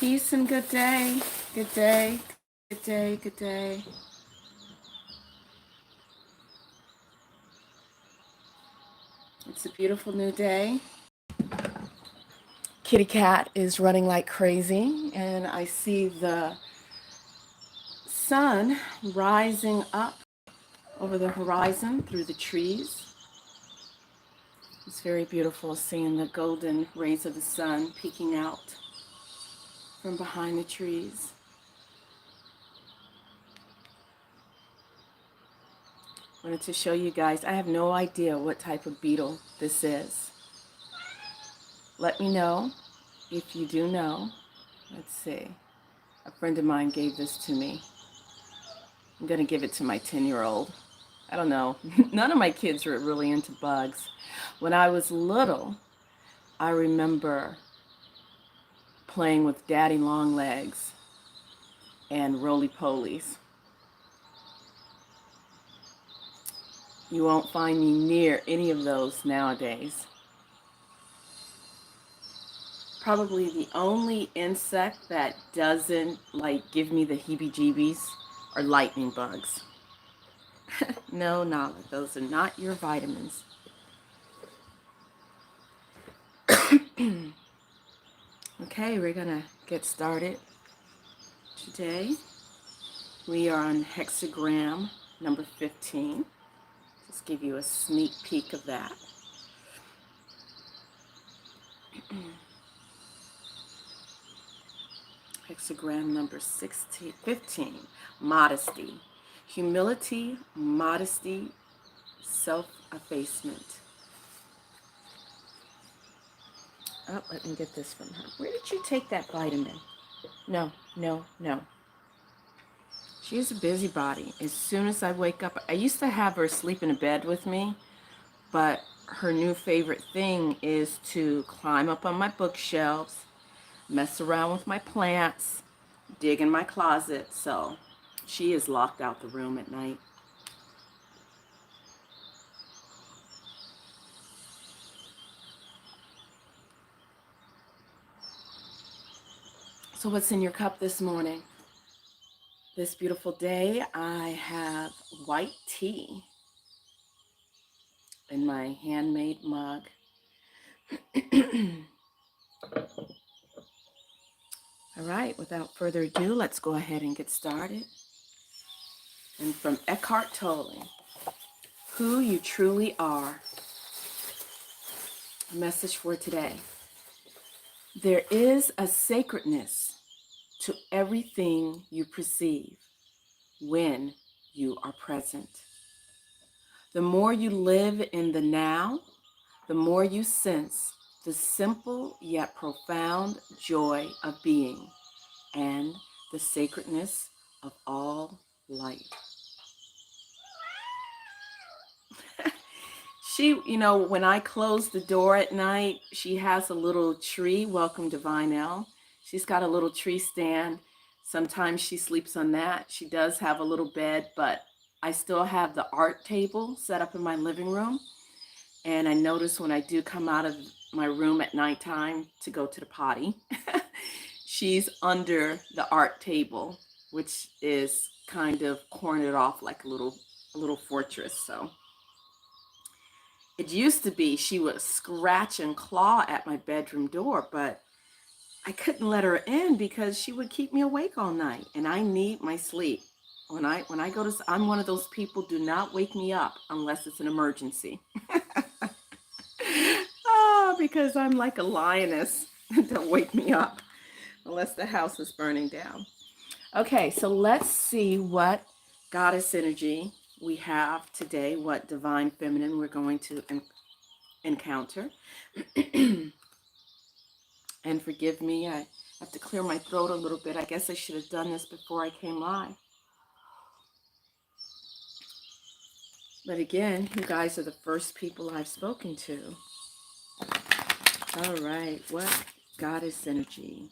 Peace and good day. Good day. Good day. Good day. It's a beautiful new day. Kitty cat is running like crazy, and I see the sun rising up over the horizon through the trees. It's very beautiful seeing the golden rays of the sun peeking out from behind the trees. Wanted to show you guys, I have no idea what type of beetle this is. Let me know if you do know. Let's see. A friend of mine gave this to me. I'm going to give it to my 10-year-old. I don't know. None of my kids are really into bugs. When I was little, I remember playing with daddy long legs and roly-polies. You won't find me near any of those nowadays. Probably the only insect that doesn't give me the heebie-jeebies are lightning bugs. No, Nala, those are not your vitamins. Okay, we're gonna get started today. We are on hexagram number 15. Just give you a sneak peek of that. Hexagram number 15, modesty. Humility, modesty, self-effacement. Oh, let me get this from her. Where did you take that vitamin? No. She is a busybody. As soon as I wake up, I used to have her sleep in a bed with me, but her new favorite thing is to climb up on my bookshelves, mess around with my plants, dig in my closet, so she is locked out the room at night. So what's in your cup this morning? This beautiful day, I have white tea in my handmade mug. All right, without further ado, let's go ahead and get started. And from Eckhart Tolle, Who You Truly Are. Message for today. There is a sacredness to everything you perceive when you are present. The more you live in the now, the more you sense the simple yet profound joy of being and the sacredness of all life. She, when I close the door at night, she has a little tree. Welcome, Divine L. She's got a little tree stand. Sometimes she sleeps on that. She does have a little bed, but I still have the art table set up in my living room. And I notice when I do come out of my room at nighttime to go to the potty, she's under the art table, which is kind of cornered off like a little fortress. So it used to be she would scratch and claw at my bedroom door, but I couldn't let her in because she would keep me awake all night, and I need my sleep. When I go to, I'm one of those people, do not wake me up unless it's an emergency. Because I'm like a lioness. Don't wake me up unless the house is burning down. Okay, so let's see what goddess energy we have today, what divine feminine we're going to encounter. And forgive me, I have to clear my throat a little bit. I guess I should have done this before I came live. But again, you guys are the first people I've spoken to. All right, what goddess energy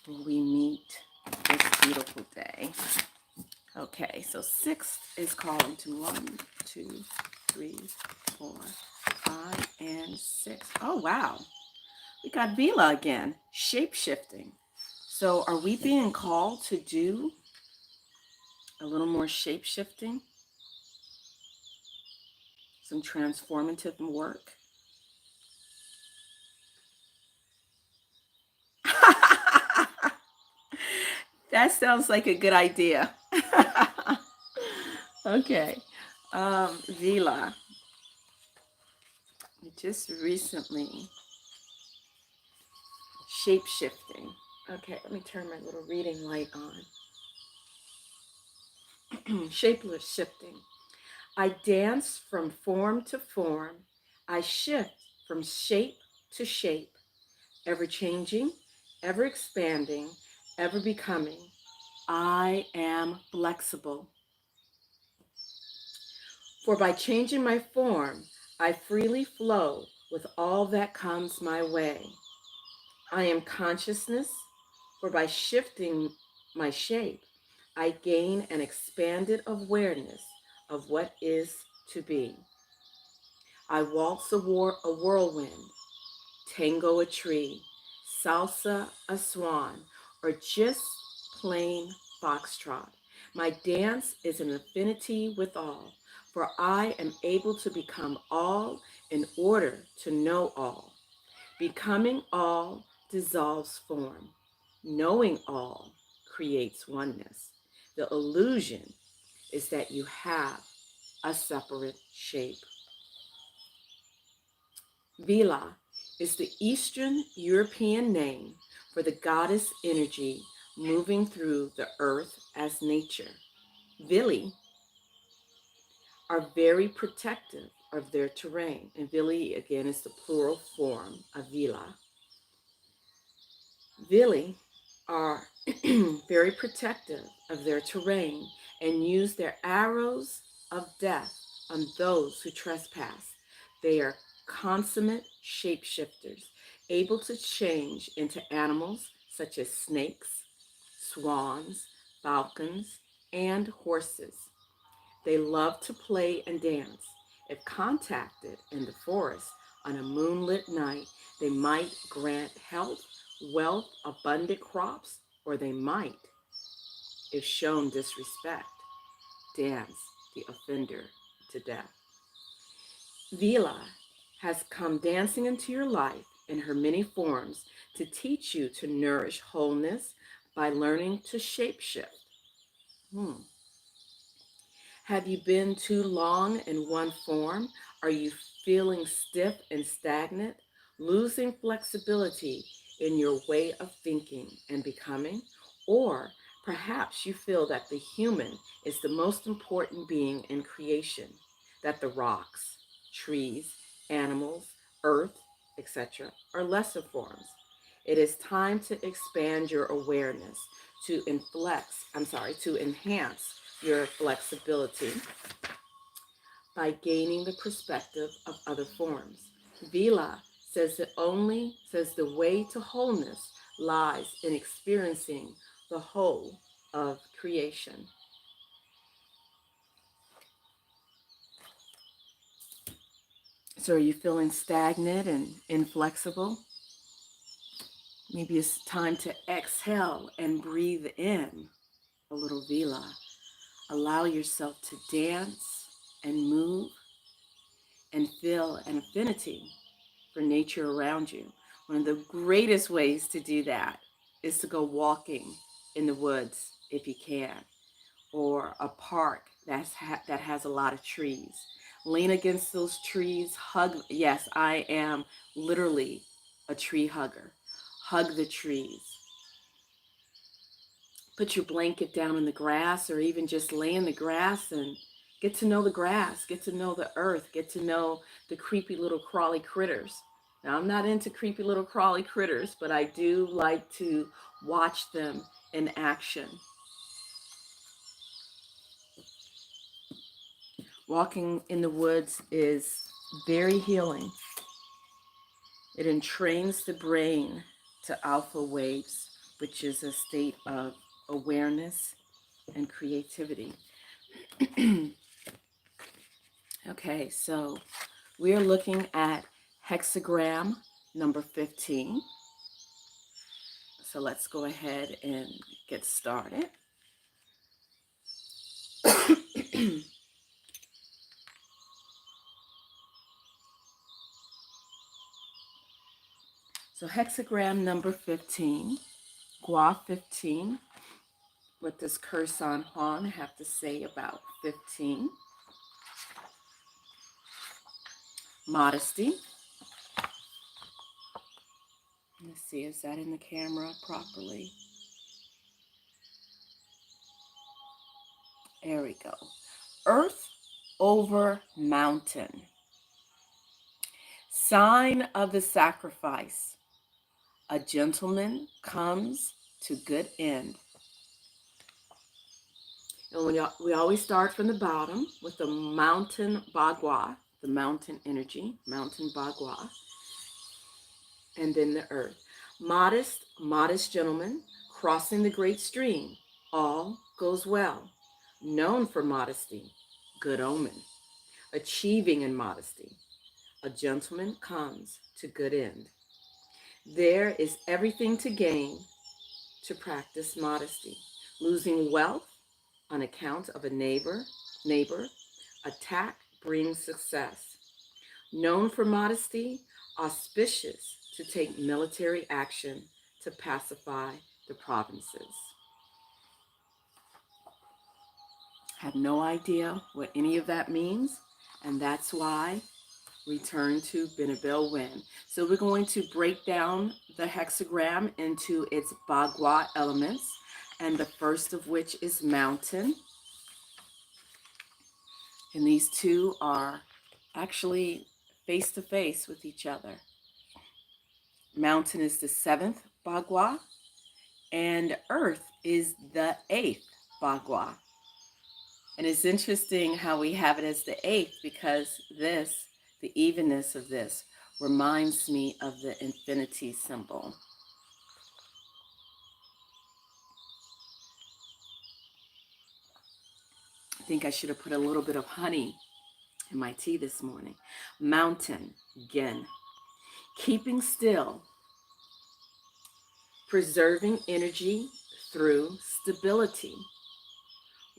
will we meet this beautiful day? Okay, so 6 is calling to 1, 2, 3, 4, 5, and 6. Oh, wow. We got Vila again, shape-shifting. So are we being called to do a little more shape-shifting, some transformative work? That sounds like a good idea. Okay. Vila, just recently, shape-shifting. Okay, let me turn my little reading light on. Shapeless shifting. I dance from form to form. I shift from shape to shape, ever changing, ever expanding, ever becoming. I am flexible. For by changing my form, I freely flow with all that comes my way. I am consciousness, for by shifting my shape, I gain an expanded awareness of what is to be. I waltz a whirlwind, tango a tree, salsa a swan, or just plain foxtrot. My dance is an affinity with all, for I am able to become all in order to know all. Becoming all dissolves form. Knowing all creates oneness. The illusion is that you have a separate shape. Vila is the Eastern European name for the goddess energy moving through the earth as nature. Vili are very protective of their terrain, and Vili again is the plural form of Vila. Vili are very protective of their terrain and use their arrows of death on those who trespass. They are consummate shapeshifters, able to change into animals such as snakes, swans, falcons, and horses. They love to play and dance. If contacted in the forest on a moonlit night, they might grant health, wealth, abundant crops, or they might, if shown disrespect, dance the offender to death. Vila has come dancing into your life in her many forms to teach you to nourish wholeness by learning to shapeshift. Have you been too long in one form? Are you feeling stiff and stagnant, losing flexibility in your way of thinking and becoming? Or perhaps you feel that the human is the most important being in creation, that the rocks, trees, animals, earth, etc., are lesser forms. It is time to expand your awareness, to enhance your flexibility by gaining the perspective of other forms. Vila says the way to wholeness lies in experiencing the whole of creation. So are you feeling stagnant and inflexible? Maybe it's time to exhale and breathe in a little Vila. Allow yourself to dance and move and feel an affinity for nature around you. One of the greatest ways to do that is to go walking in the woods if you can, or a park that has a lot of trees. Lean against those trees, hug. Yes, I am literally a tree hugger. Hug the trees. Put your blanket down in the grass, or even just lay in the grass and get to know the grass, get to know the earth, get to know the creepy little crawly critters. Now, I'm not into creepy little crawly critters, but I do like to watch them in action. Walking in the woods is very healing. It entrains the brain to alpha waves, which is a state of awareness and creativity. Okay, so we are looking at hexagram number 15. So let's go ahead and get started. So hexagram number 15, Gua 15. What does Curson Juan have to say about 15? Modesty. Let's see, is that in the camera properly? There we go. Earth over mountain. Sign of the sacrifice. A gentleman comes to good end. And we always start from the bottom with the mountain bagua, the mountain energy, mountain bagua, and then the earth. Modest gentleman crossing the great stream. All goes well. Known for modesty, good omen. Achieving in modesty. A gentleman comes to good end. There is everything to gain to practice modesty. Losing wealth on account of a neighbor. Attack brings success. Known for modesty, auspicious to take military action to pacify the provinces. Have no idea what any of that means, and that's why return to Binabel Win. So we're going to break down the hexagram into its Bagua elements, and the first of which is mountain. And these two are actually face to face with each other. Mountain is the 7th Bagua, and earth is the 8th Bagua. And it's interesting how we have it as the 8th because this, the evenness of this, reminds me of the infinity symbol. I think I should have put a little bit of honey in my tea this morning. Mountain, again. Keeping still. Preserving energy through stability.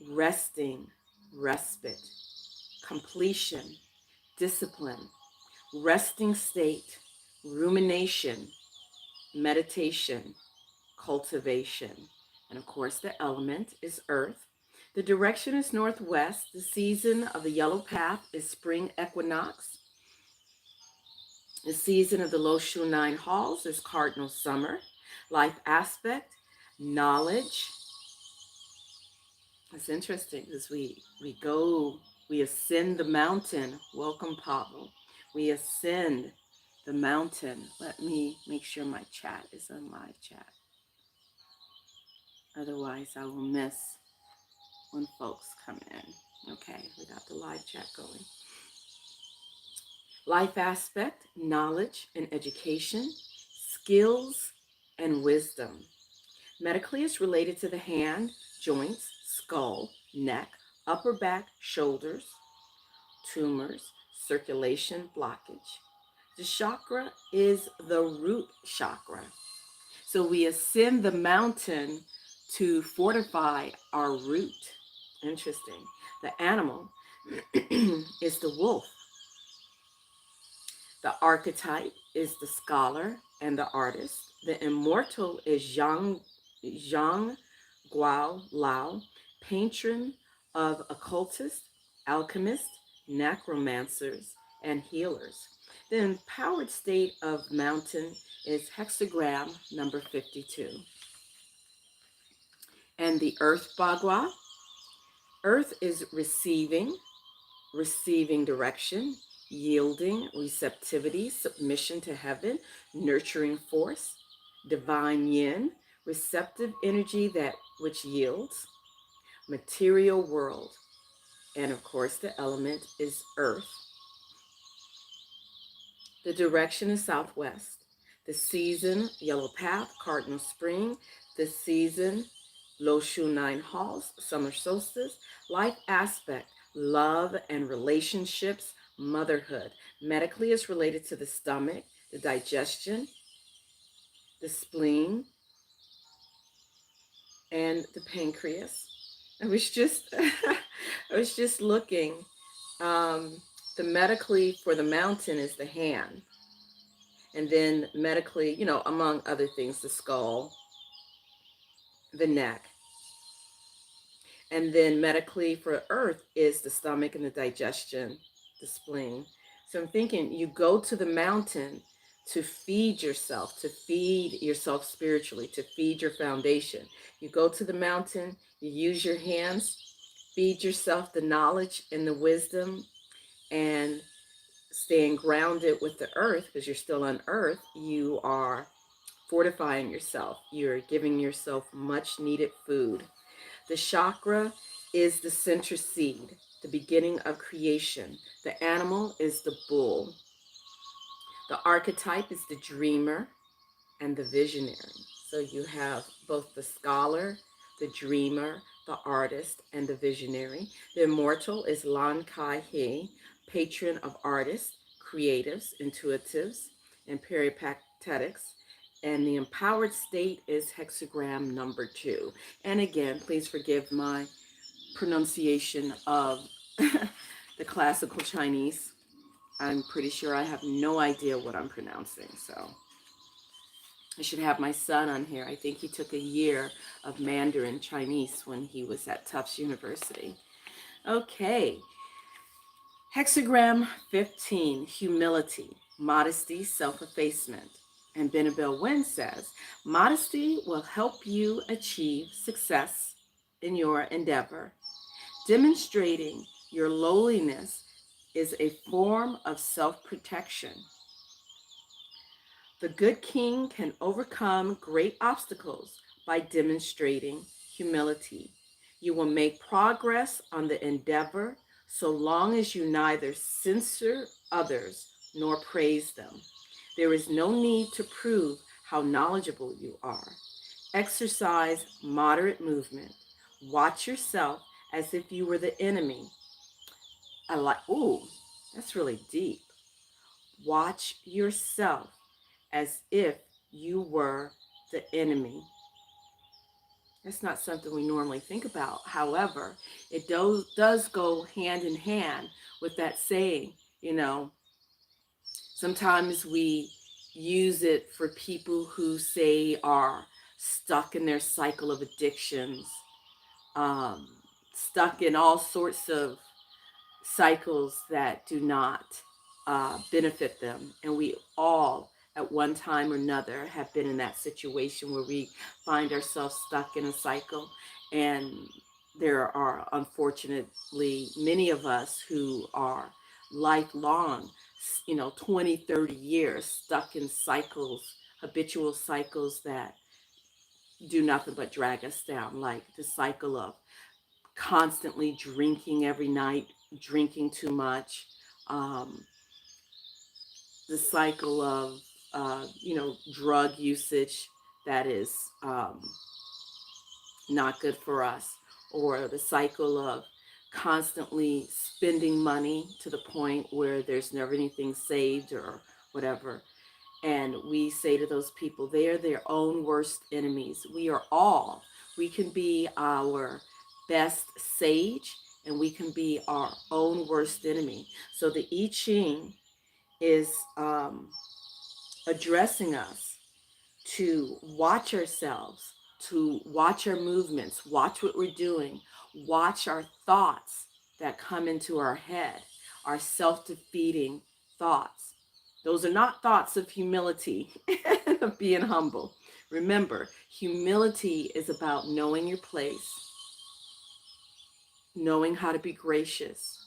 Resting, respite. Completion, discipline. Resting state, rumination, meditation, cultivation. And of course, the element is earth. The direction is northwest. The season of the yellow path is spring equinox. The season of the Loshu 9 halls is cardinal summer. Life aspect, knowledge. It's interesting because we ascend the mountain. Welcome, Pavel. We ascend the mountain. Let me make sure my chat is on live chat. Otherwise, I will miss when folks come in. Okay, we got the live chat going. Life aspect, knowledge and education, skills and wisdom. Medically, it's related to the hand, joints, skull, neck, upper back, shoulders, tumors, circulation, blockage. The chakra is the root chakra. So we ascend the mountain to fortify our root. Interesting. The animal is the wolf. The archetype is the scholar and the artist. The immortal is Zhang Guo Lao, patron of occultists, alchemists, necromancers, and healers. The empowered state of mountain is hexagram number 52. And the earth bagua, earth is receiving direction, yielding, receptivity, submission to heaven, nurturing force, divine yin, receptive energy that which yields, material world, and of course the element is earth. The direction is southwest. The season, yellow path, cardinal spring. The season, Loshu 9 halls, summer solstice. Life aspect, love and relationships, motherhood. Medically, is related to the stomach, the digestion, the spleen, and the pancreas. I was just I was just looking. Um, the medically for the mountain is the hand, and then medically, among other things, the skull, the neck, and then medically for earth is the stomach and the digestion, the spleen. So I'm thinking you go to the mountain to feed yourself spiritually, to feed your foundation. You go to the mountain, you use your hands, feed yourself the knowledge and the wisdom, and staying grounded with the earth, because you're still on earth, you are fortifying yourself. You're giving yourself much needed food. The chakra is the center seed, the beginning of creation. The animal is the bull. The archetype is the dreamer and the visionary. So you have both the scholar, the dreamer, the artist, and the visionary. The immortal is Lan Kai He, patron of artists, creatives, intuitives, and peripatetics. And the empowered state is hexagram number 2. And again, please forgive my pronunciation of the classical Chinese. I'm pretty sure I have no idea what I'm pronouncing, so I should have my son on here. I think he took a year of Mandarin Chinese when he was at Tufts University. Okay, hexagram 15, humility, modesty, self-effacement. And Benabel Wynn says, modesty will help you achieve success in your endeavor. Demonstrating your lowliness is a form of self-protection. The good king can overcome great obstacles by demonstrating humility. You will make progress on the endeavor so long as you neither censor others nor praise them. There is no need to prove how knowledgeable you are. Exercise moderate movement. Watch yourself as if you were the enemy. Ooh, that's really deep. Watch yourself as if you were the enemy. That's not something we normally think about. However, it does go hand in hand with that saying, sometimes we use it for people who say are stuck in their cycle of addictions, um, stuck in all sorts of cycles that do not benefit them. And we all, at one time or another, have been in that situation where we find ourselves stuck in a cycle. And there are, unfortunately, many of us who are lifelong, 20, 30 years stuck in cycles, habitual cycles that do nothing but drag us down, like the cycle of constantly drinking every night, drinking too much, um, the cycle of, drug usage that is not good for us, or the cycle of constantly spending money to the point where there's never anything saved or whatever. And we say to those people, they are their own worst enemies. We can be our best sage, and we can be our own worst enemy. So the I Ching is addressing us to watch ourselves, to watch our movements, watch what we're doing, watch our thoughts that come into our head, our self-defeating thoughts. Those are not thoughts of humility and of being humble. Remember, humility is about knowing your place, knowing how to be gracious,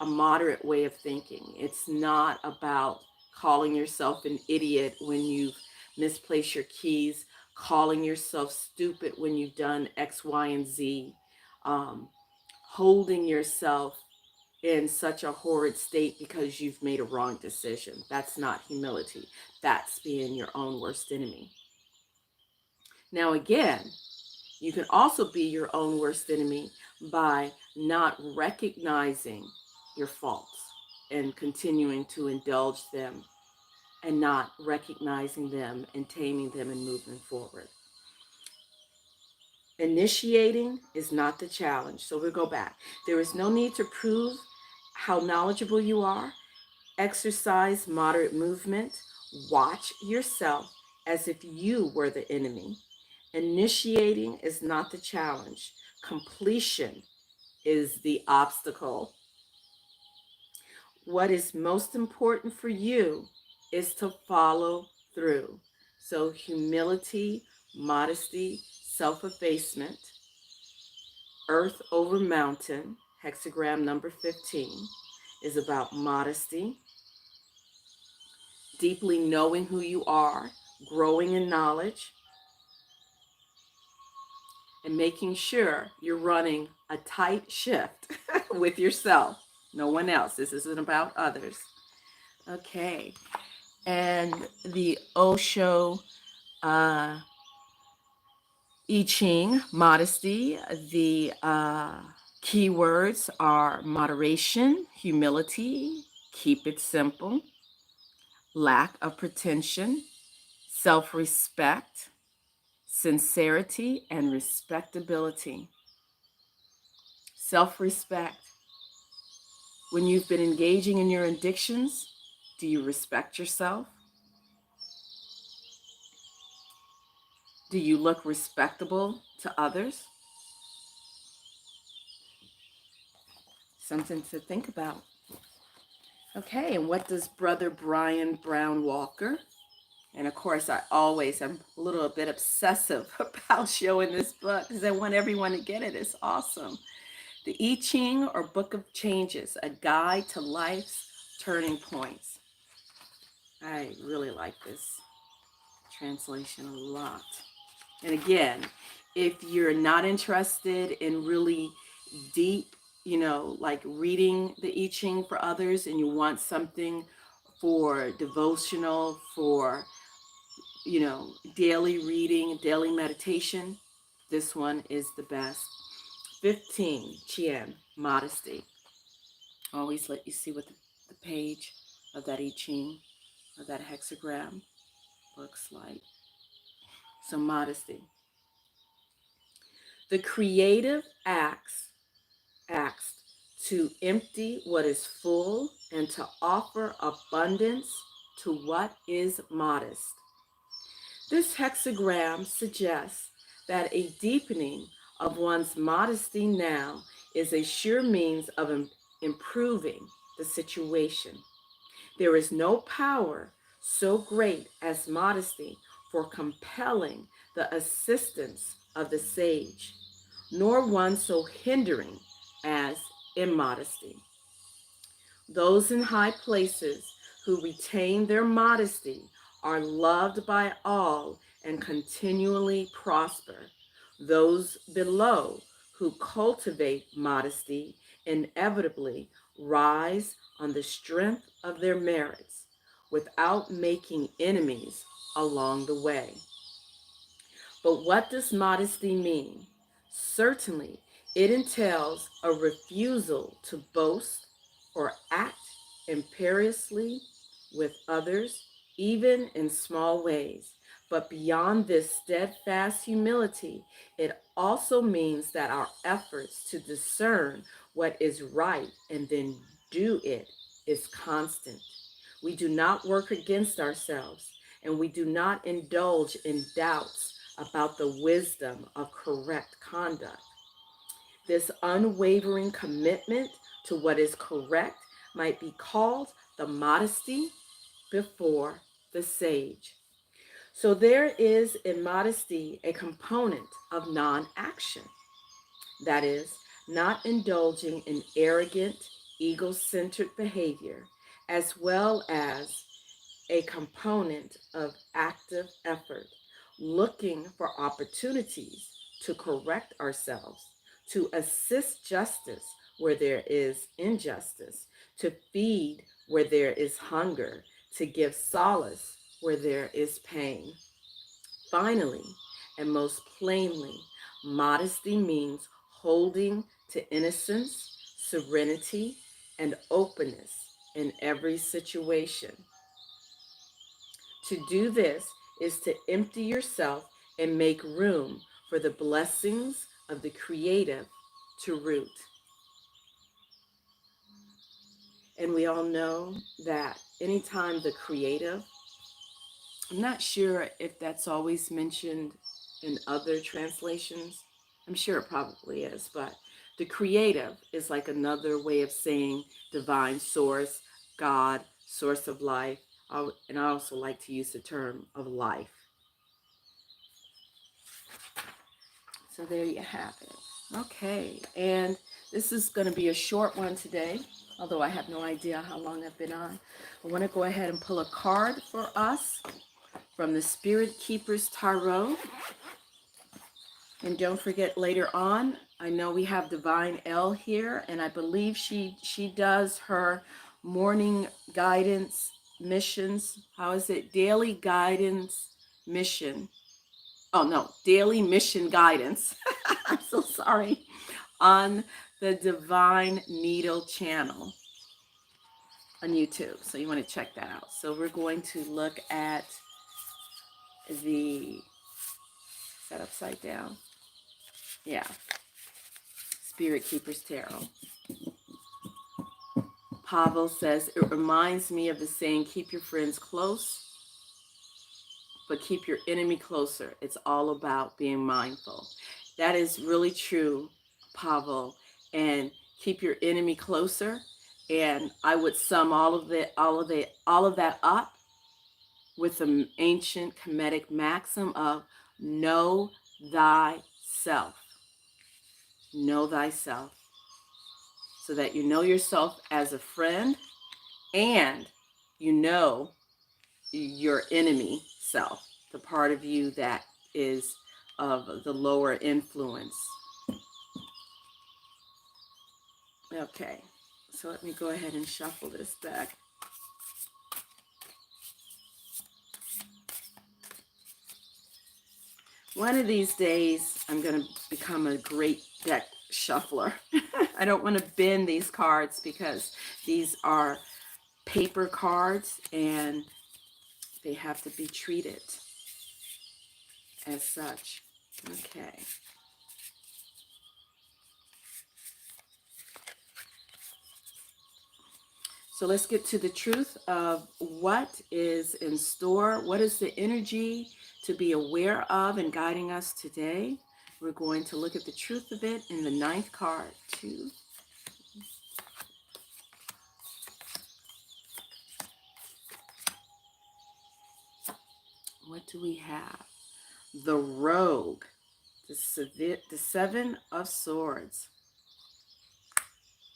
a moderate way of thinking. It's not about calling yourself an idiot when you've misplaced your keys, calling yourself stupid when you've done X, Y, and Z, holding yourself in such a horrid state because you've made a wrong decision. That's not humility. That's being your own worst enemy. Now, again, you can also be your own worst enemy by not recognizing your faults and continuing to indulge them and not recognizing them and taming them and moving forward. Initiating is not the challenge. So we'll go back. There is no need to prove how knowledgeable you are. Exercise moderate movement. Watch yourself as if you were the enemy. Initiating is not the challenge. Completion is the obstacle. What is most important for you is to follow through. So, humility, modesty, self effacement, earth over mountain, hexagram number 15, is about modesty, deeply knowing who you are, growing in knowledge, and making sure you're running a tight shift with yourself. No one else. This isn't about others. Okay. And the Osho I Ching, modesty, the keywords are moderation, humility, keep it simple, lack of pretension, self-respect, sincerity, and respectability. Self-respect. When you've been engaging in your addictions, do you respect yourself? Do you look respectable to others? Something to think about. Okay, and what does Brother Brian Brown Walker? And of course, I'm a little bit obsessive about showing this book because I want everyone to get it. It's awesome. The I Ching, or Book of Changes, a guide to life's turning points. I really like this translation a lot. And again, if you're not interested in really deep, like reading the I Ching for others, and you want something for devotional, for, daily reading, daily meditation, this one is the best. 15, Chien, modesty. Always let you see what the page of that I Ching, or that hexagram, looks like. So modesty. The creative acts to empty what is full and to offer abundance to what is modest. This hexagram suggests that a deepening of one's modesty now is a sure means of improving the situation. There is no power so great as modesty for compelling the assistance of the sage, nor one so hindering as immodesty. Those in high places who retain their modesty are loved by all and continually prosper. Those below who cultivate modesty inevitably rise on the strength of their merits without making enemies along the way. But what does modesty mean? Certainly, it entails a refusal to boast or act imperiously with others, even in small ways. But beyond this steadfast humility, it also means that our efforts to discern what is right and then do it is constant. We do not work against ourselves, and we do not indulge in doubts about the wisdom of correct conduct. This unwavering commitment to what is correct might be called the modesty before the sage. So there is in modesty a component of non-action. That is, not indulging in arrogant, ego-centered behavior, as well as a component of active effort, looking for opportunities to correct ourselves, to assist justice where there is injustice, to feed where there is hunger, to give solace where there is pain. Finally, and most plainly, modesty means holding to innocence, serenity, and openness in every situation. To do this is to empty yourself and make room for the blessings of the creative to root. And we all know that anytime the creative, I'm not sure if that's always mentioned in other translations. I'm sure it probably is, but the creative is like another way of saying divine source, God, source of life. And I also like to use the term of life. So there you have it. Okay, and this is going to be a short one today, although I have no idea how long I've been on. I want to go ahead and pull a card for us from the Spirit Keepers Tarot. And don't forget, later on, I know we have Divine L here, and I believe she does her morning guidance missions. How is it? Daily guidance mission. Oh no, daily mission guidance. I'm so sorry. On the Divine Needle channel on YouTube. So you want to check that out. So we're going to look at the, is that upside down? Yeah. Spirit Keepers Tarot. Pavel says, it reminds me of the saying, keep your friends close, but keep your enemy closer. It's all about being mindful. That is really true, Pavel. And keep your enemy closer. And I would sum all of that up with the ancient Kemetic maxim of know thyself. Know thyself. So that you know yourself as a friend and you know your enemy self, the part of you that is of the lower influence. Okay, so let me go ahead and shuffle this deck. One of these days, I'm going to become a great deck shuffler. I don't want to bend these cards because these are paper cards and they have to be treated as such. Okay. So let's get to the truth of what is in store. What is the energy to be aware of and guiding us today? We're going to look at the truth of it in the 9th card, 2. What do we have? The Rogue, the 7 of Swords.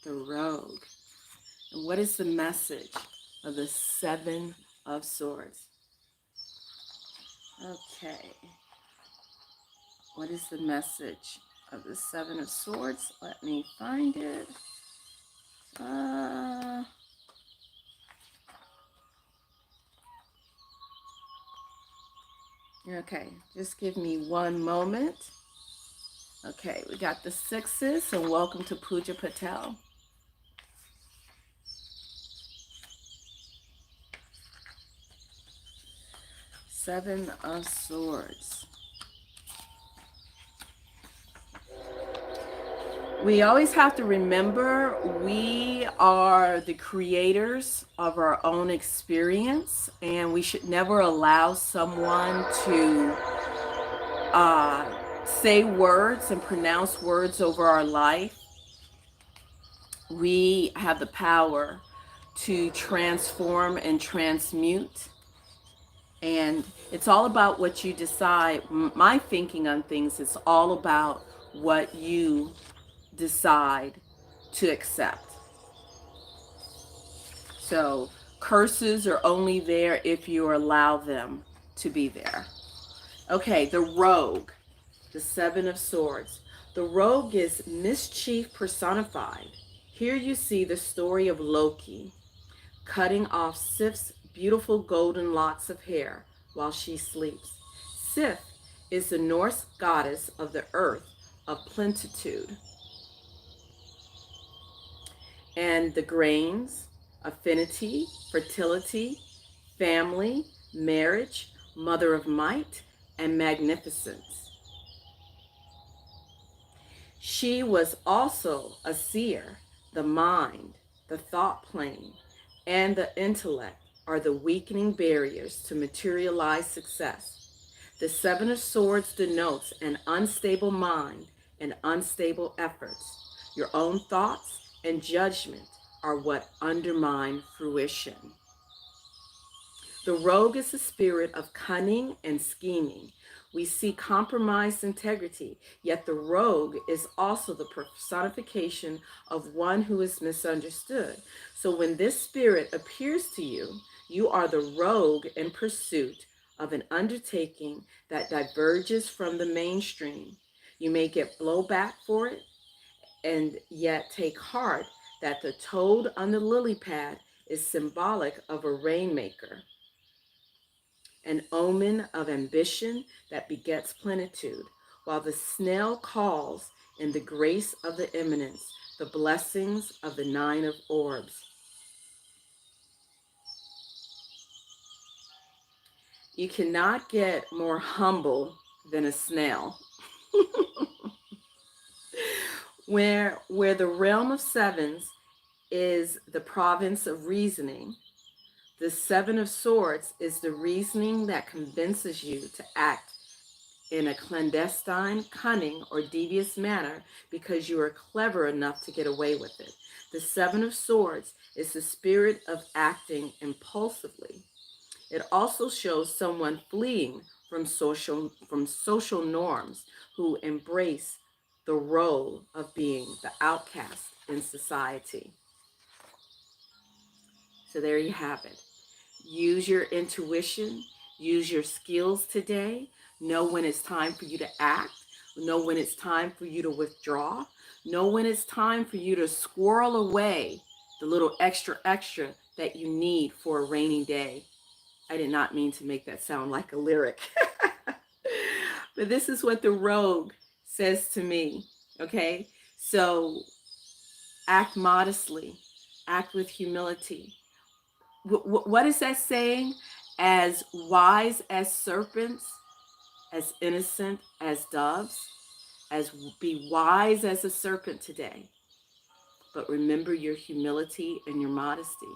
The Rogue. And what is the message of the 7 of Swords? Okay. What is the message of the 7 of Swords? Let me find it. Okay, just give me one moment. Okay, we got the 6s, and welcome to Pooja Patel. Seven of Swords. We always have to remember we are the creators of our own experience, and we should never allow someone to say words and pronounce words over our life. We have the power to transform and transmute. And it's all about what you decide. My thinking on things is all about what you decide to accept. So curses are only there if you allow them to be there. Okay, the Rogue, the 7 of Swords. The Rogue is mischief personified. Here you see the story of Loki cutting off Sif's beautiful golden locks of hair while she sleeps. Sif is the Norse goddess of the earth of plenitude and the grains, affinity, fertility, family, marriage, mother of might, and magnificence. She was also a seer. The mind, the thought plane, and the intellect are the weakening barriers to materialize success. The Seven of Swords denotes an unstable mind and unstable efforts. Your own thoughts and judgment are what undermine fruition. The rogue is the spirit of cunning and scheming. We see compromised integrity, yet the rogue is also the personification of one who is misunderstood. So when this spirit appears to you, you are the rogue in pursuit of an undertaking that diverges from the mainstream. You may get blowback for it, and yet take heart that the toad on the lily pad is symbolic of a rainmaker, an omen of ambition that begets plenitude, while the snail calls in the grace of the eminence, the blessings of the nine of orbs. You cannot get more humble than a snail. where the realm of sevens is the province of reasoning, the Seven of Swords is the reasoning that convinces you to act in a clandestine, cunning, or devious manner because you are clever enough to get away with it. The Seven of Swords is the spirit of acting impulsively. It also shows someone fleeing from social norms who embrace the role of being the outcast in society. So there you have it. Use your intuition, use your skills today. Know when it's time for you to act. Know when it's time for you to withdraw. Know when it's time for you to squirrel away the little extra that you need for a rainy day. I did not mean to make that sound like a lyric. But this is what the rogue says to me, okay? So act modestly, act with humility. What is that saying? As wise as serpents, as innocent as doves, as be wise as a serpent today. But remember your humility and your modesty.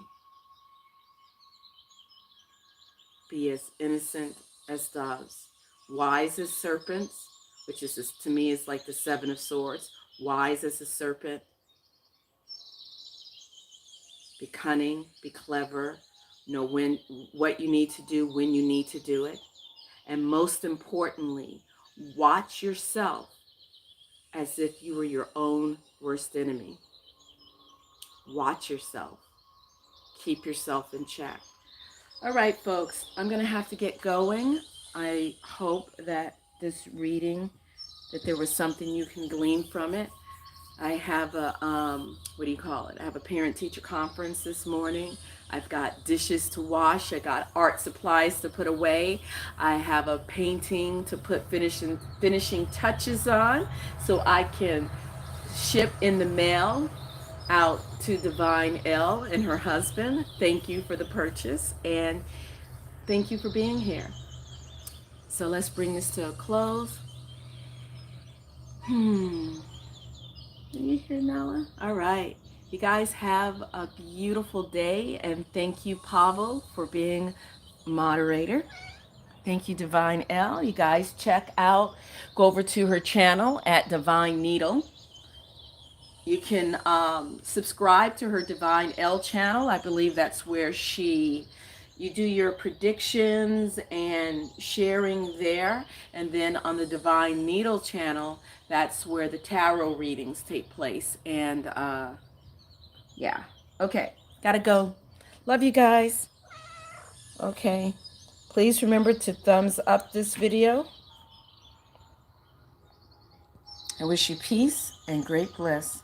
Be as innocent as doves, wise as serpents, which is to me is like the Seven of Swords. Wise as a serpent. Be cunning, be clever, know what you need to do, when you need to do it. And most importantly, watch yourself as if you were your own worst enemy. Watch yourself. Keep yourself in check. All right, folks, I'm going to have to get going. I hope that this reading, that there was something you can glean from it. I have a, what do you call it? I have a parent-teacher conference this morning. I've got dishes to wash. I got art supplies to put away. I have a painting to put finishing touches on so I can ship in the mail out to Divine L and her husband. Thank you for the purchase and thank you for being here. So let's bring this to a close. Are you here, Nala? All right. You guys have a beautiful day, and thank you, Pavel, for being moderator. Thank you, Divine L. You guys go over to her channel at Divine Needle. You can subscribe to her Divine L channel. I believe that's where you do your predictions and sharing there. And then on the Divine Needle channel, that's where the tarot readings take place. And yeah, okay, gotta go. Love you guys. Okay, please remember to thumbs up this video. I wish you peace and great bliss.